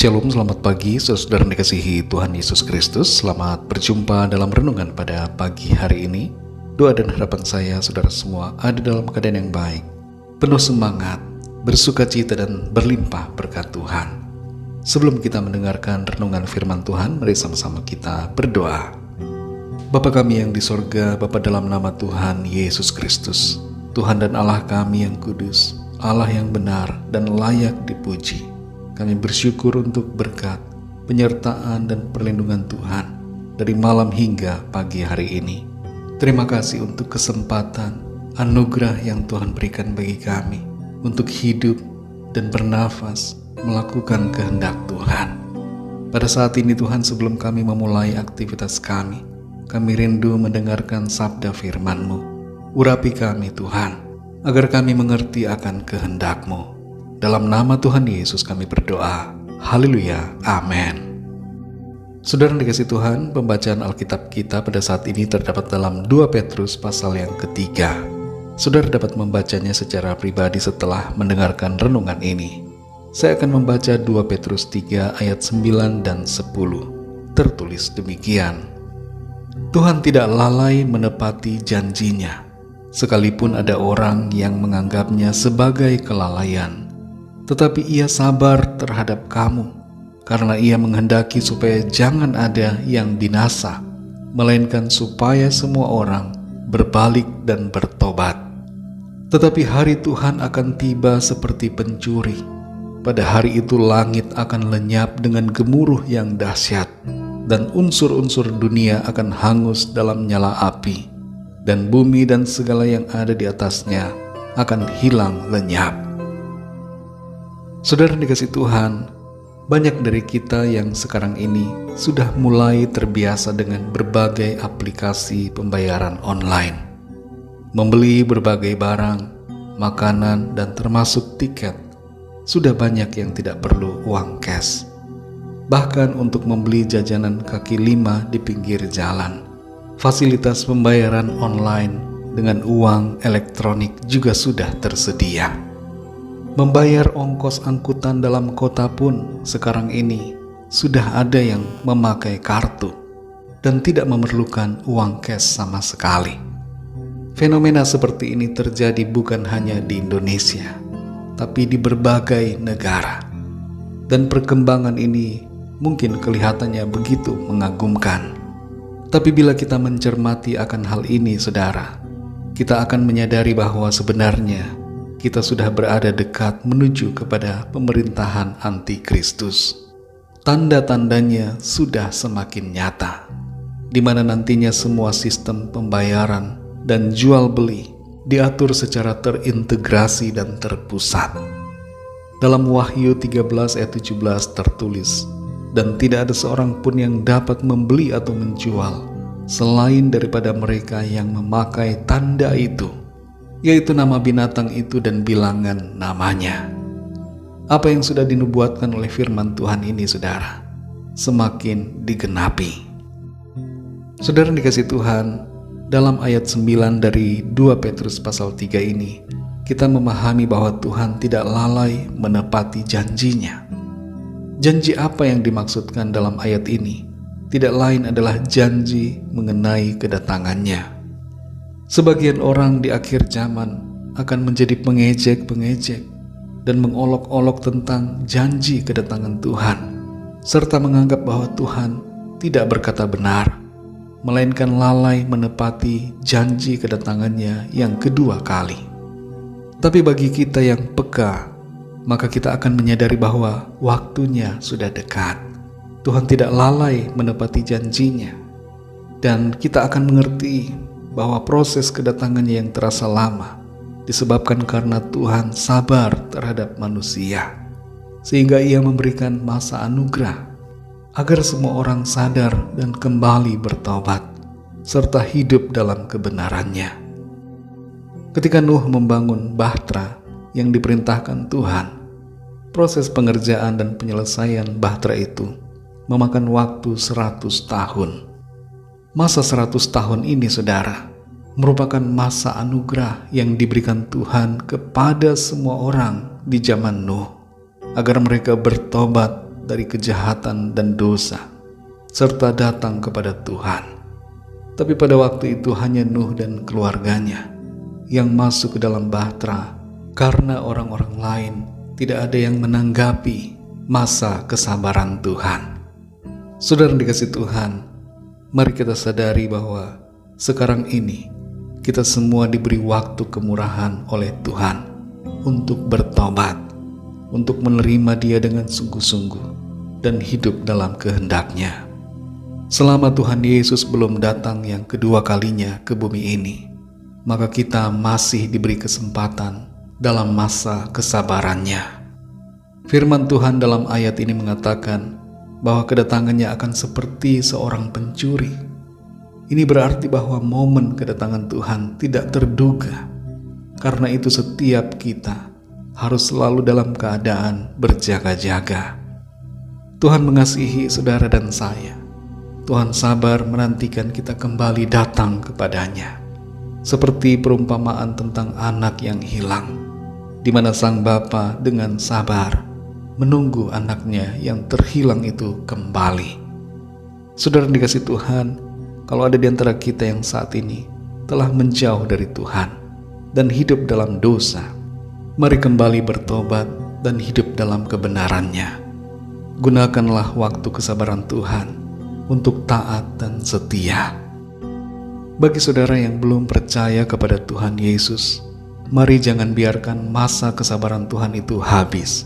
Shalom, selamat pagi saudara yang dikasihi Tuhan Yesus Kristus. Selamat berjumpa dalam renungan pada pagi hari ini. Doa dan harapan saya saudara semua ada dalam keadaan yang baik, penuh semangat, bersukacita dan berlimpah berkat Tuhan. Sebelum kita mendengarkan renungan firman Tuhan, mari sama-sama kita berdoa. Bapa kami yang di sorga, Bapa dalam nama Tuhan Yesus Kristus, Tuhan dan Allah kami yang kudus, Allah yang benar dan layak dipuji. Kami bersyukur untuk berkat, penyertaan dan perlindungan Tuhan dari malam hingga pagi hari ini. Terima kasih untuk kesempatan, anugerah yang Tuhan berikan bagi kami untuk hidup dan bernafas melakukan kehendak Tuhan. Pada saat ini Tuhan, sebelum kami memulai aktivitas kami rindu mendengarkan sabda firman-Mu. Urapi kami Tuhan, agar kami mengerti akan kehendak-Mu. Dalam nama Tuhan Yesus kami berdoa. Haleluya. Amin. Saudara yang dikasihi Tuhan, pembacaan Alkitab kita pada saat ini terdapat dalam 2 Petrus pasal yang ketiga. Saudara dapat membacanya secara pribadi setelah mendengarkan renungan ini. Saya akan membaca 2 Petrus 3 ayat 9 dan 10. Tertulis demikian. Tuhan tidak lalai menepati janjinya, sekalipun ada orang yang menganggapnya sebagai kelalaian. Tetapi ia sabar terhadap kamu, karena ia menghendaki supaya jangan ada yang binasa, melainkan supaya semua orang berbalik dan bertobat. Tetapi hari Tuhan akan tiba seperti pencuri. Pada hari itu langit akan lenyap dengan gemuruh yang dahsyat, dan unsur-unsur dunia akan hangus dalam nyala api, dan bumi dan segala yang ada di atasnya akan hilang lenyap. Saudara dikasihi Tuhan, banyak dari kita yang sekarang ini sudah mulai terbiasa dengan berbagai aplikasi pembayaran online. Membeli berbagai barang, makanan, dan termasuk tiket, sudah banyak yang tidak perlu uang cash. Bahkan untuk membeli jajanan kaki lima di pinggir jalan, fasilitas pembayaran online dengan uang elektronik juga sudah tersedia. Membayar ongkos angkutan dalam kota pun sekarang ini sudah ada yang memakai kartu dan tidak memerlukan uang cash sama sekali. Fenomena seperti ini terjadi bukan hanya di Indonesia, tapi di berbagai negara. Dan perkembangan ini mungkin kelihatannya begitu mengagumkan. Tapi bila kita mencermati akan hal ini, saudara, kita akan menyadari bahwa sebenarnya kita sudah berada dekat menuju kepada pemerintahan antikristus. Tanda-tandanya sudah semakin nyata, di mana nantinya semua sistem pembayaran dan jual beli diatur secara terintegrasi dan terpusat. Dalam Wahyu 13 ayat 17 tertulis, dan tidak ada seorang pun yang dapat membeli atau menjual selain daripada mereka yang memakai tanda itu, yaitu nama binatang itu dan bilangan namanya. Apa yang sudah dinubuatkan oleh firman Tuhan ini, saudara, semakin digenapi. Saudara dikasihi Tuhan, dalam ayat 9 dari 2 Petrus pasal 3 ini, kita memahami bahwa Tuhan tidak lalai menepati janjinya. Janji apa yang dimaksudkan dalam ayat ini? Tidak lain adalah janji mengenai kedatangannya. Sebagian orang di akhir zaman akan menjadi pengejek-pengejek dan mengolok-olok tentang janji kedatangan Tuhan, serta menganggap bahwa Tuhan tidak berkata benar, melainkan lalai menepati janji kedatangannya yang kedua kali. Tapi bagi kita yang peka, maka kita akan menyadari bahwa waktunya sudah dekat. Tuhan tidak lalai menepati janjinya, dan kita akan mengerti bahwa proses kedatangannya yang terasa lama disebabkan karena Tuhan sabar terhadap manusia, sehingga ia memberikan masa anugerah agar semua orang sadar dan kembali bertobat serta hidup dalam kebenarannya. Ketika Nuh membangun bahtera yang diperintahkan Tuhan, proses pengerjaan dan penyelesaian bahtera itu memakan waktu 100 tahun. Masa 100 tahun ini, saudara, merupakan masa anugerah yang diberikan Tuhan kepada semua orang di zaman Nuh, agar mereka bertobat dari kejahatan dan dosa, serta datang kepada Tuhan. Tapi pada waktu itu hanya Nuh dan keluarganya yang masuk ke dalam bahtera, karena orang-orang lain tidak ada yang menanggapi masa kesabaran Tuhan. Saudara dikasih Tuhan, mari kita sadari bahwa sekarang ini kita semua diberi waktu kemurahan oleh Tuhan untuk bertobat, untuk menerima Dia dengan sungguh-sungguh dan hidup dalam kehendak-Nya. Selama Tuhan Yesus belum datang yang kedua kalinya ke bumi ini, maka kita masih diberi kesempatan dalam masa kesabarannya. Firman Tuhan dalam ayat ini mengatakan bahwa kedatangannya akan seperti seorang pencuri. Ini berarti bahwa momen kedatangan Tuhan tidak terduga. Karena itu setiap kita harus selalu dalam keadaan berjaga-jaga. Tuhan mengasihi saudara dan saya. Tuhan sabar menantikan kita kembali datang kepadanya. Seperti perumpamaan tentang anak yang hilang, di mana sang bapa dengan sabar menunggu anaknya yang terhilang itu kembali. Saudara dikasih Tuhan, kalau ada di antara kita yang saat ini telah menjauh dari Tuhan dan hidup dalam dosa, mari kembali bertobat dan hidup dalam kebenarannya. Gunakanlah waktu kesabaran Tuhan untuk taat dan setia. Bagi saudara yang belum percaya kepada Tuhan Yesus, mari jangan biarkan masa kesabaran Tuhan itu habis.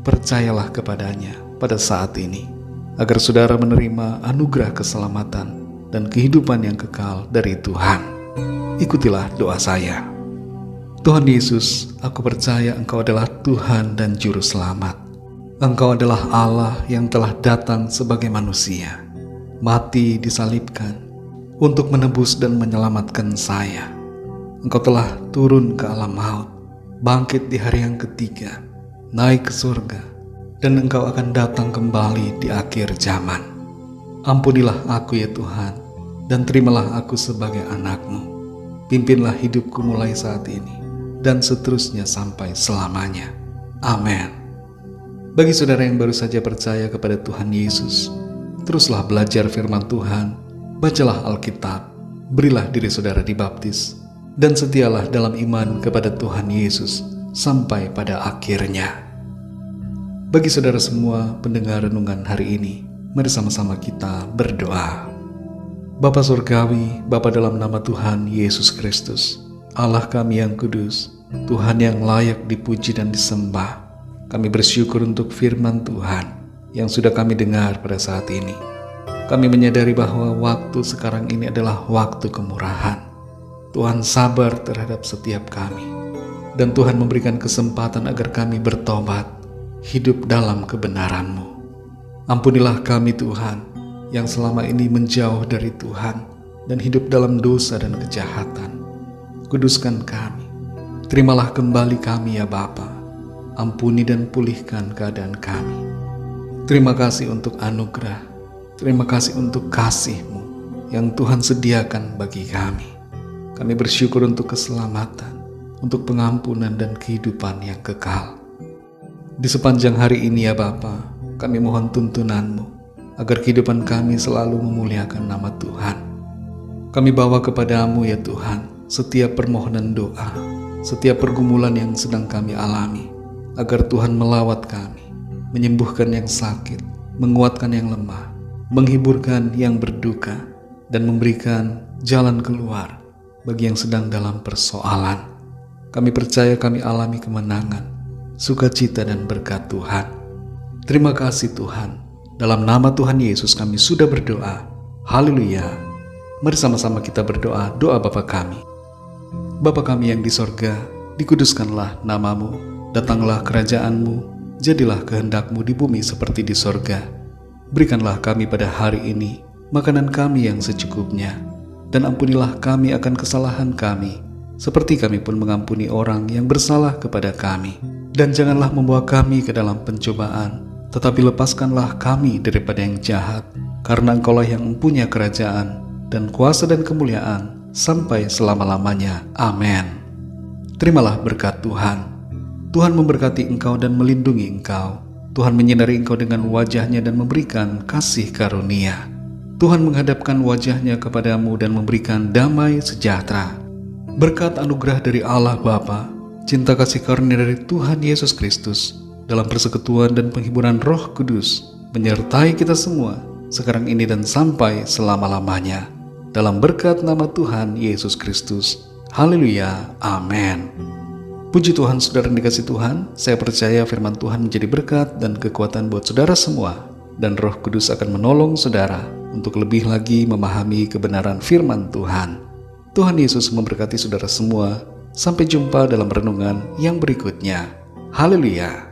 Percayalah kepadanya pada saat ini, agar saudara menerima anugerah keselamatan dan kehidupan yang kekal dari Tuhan. Ikutilah doa saya. Tuhan Yesus, aku percaya Engkau adalah Tuhan dan Juru Selamat. Engkau adalah Allah yang telah datang sebagai manusia, mati disalibkan untuk menebus dan menyelamatkan saya. Engkau telah turun ke alam maut, bangkit di hari yang ketiga, naik ke surga, dan Engkau akan datang kembali di akhir zaman. Ampunilah aku ya Tuhan, dan terimalah aku sebagai anak-Mu. Pimpinlah hidupku mulai saat ini, dan seterusnya sampai selamanya. Amin. Bagi saudara yang baru saja percaya kepada Tuhan Yesus, teruslah belajar firman Tuhan, bacalah Alkitab, berilah diri saudara dibaptis, dan setialah dalam iman kepada Tuhan Yesus sampai pada akhirnya. Bagi saudara semua pendengar renungan hari ini, mari sama-sama kita berdoa. Bapa Surgawi, Bapa dalam nama Tuhan Yesus Kristus, Allah kami yang kudus, Tuhan yang layak dipuji dan disembah, kami bersyukur untuk firman Tuhan yang sudah kami dengar pada saat ini. Kami menyadari bahwa waktu sekarang ini adalah waktu kemurahan. Tuhan sabar terhadap setiap kami, dan Tuhan memberikan kesempatan agar kami bertobat, hidup dalam kebenaran-Mu. Ampunilah kami Tuhan, yang selama ini menjauh dari Tuhan dan hidup dalam dosa dan kejahatan. Kuduskan kami, terimalah kembali kami ya Bapa. Ampuni dan pulihkan keadaan kami. Terima kasih untuk anugerah, terima kasih untuk kasih-Mu yang Tuhan sediakan bagi kami. Kami bersyukur untuk keselamatan, untuk pengampunan dan kehidupan yang kekal. Di sepanjang hari ini ya Bapa, kami mohon tuntunan-Mu, agar kehidupan kami selalu memuliakan nama Tuhan. Kami bawa kepadamu ya Tuhan setiap permohonan doa, setiap pergumulan yang sedang kami alami, agar Tuhan melawat kami, menyembuhkan yang sakit, menguatkan yang lemah, menghiburkan yang berduka, dan memberikan jalan keluar bagi yang sedang dalam persoalan. Kami percaya kami alami kemenangan, sukacita dan berkat Tuhan. Terima kasih Tuhan. Dalam nama Tuhan Yesus kami sudah berdoa. Haleluya. Mari sama-sama kita berdoa doa Bapa kami. Bapa kami yang di sorga, dikuduskanlah nama-Mu. Datanglah kerajaan-Mu, jadilah kehendak-Mu di bumi seperti di sorga. Berikanlah kami pada hari ini makanan kami yang secukupnya, dan ampunilah kami akan kesalahan kami, seperti kami pun mengampuni orang yang bersalah kepada kami. Dan janganlah membawa kami ke dalam pencobaan, tetapi lepaskanlah kami daripada yang jahat, karena Engkaulah yang mempunyai kerajaan, dan kuasa dan kemuliaan, sampai selama-lamanya. Amin. Terimalah berkat Tuhan. Tuhan memberkati engkau dan melindungi engkau. Tuhan menyinari engkau dengan wajah-Nya dan memberikan kasih karunia. Tuhan menghadapkan wajah-Nya kepadamu dan memberikan damai sejahtera. Berkat anugerah dari Allah Bapa, cinta kasih karunia dari Tuhan Yesus Kristus, dalam persekutuan dan penghiburan Roh Kudus, menyertai kita semua, sekarang ini dan sampai selama-lamanya. Dalam berkat nama Tuhan Yesus Kristus. Haleluya. Amin. Puji Tuhan, saudara yang dikasihi Tuhan, saya percaya firman Tuhan menjadi berkat dan kekuatan buat saudara semua, dan Roh Kudus akan menolong saudara untuk lebih lagi memahami kebenaran firman Tuhan. Tuhan Yesus memberkati saudara semua. Sampai jumpa dalam renungan yang berikutnya. Haleluya.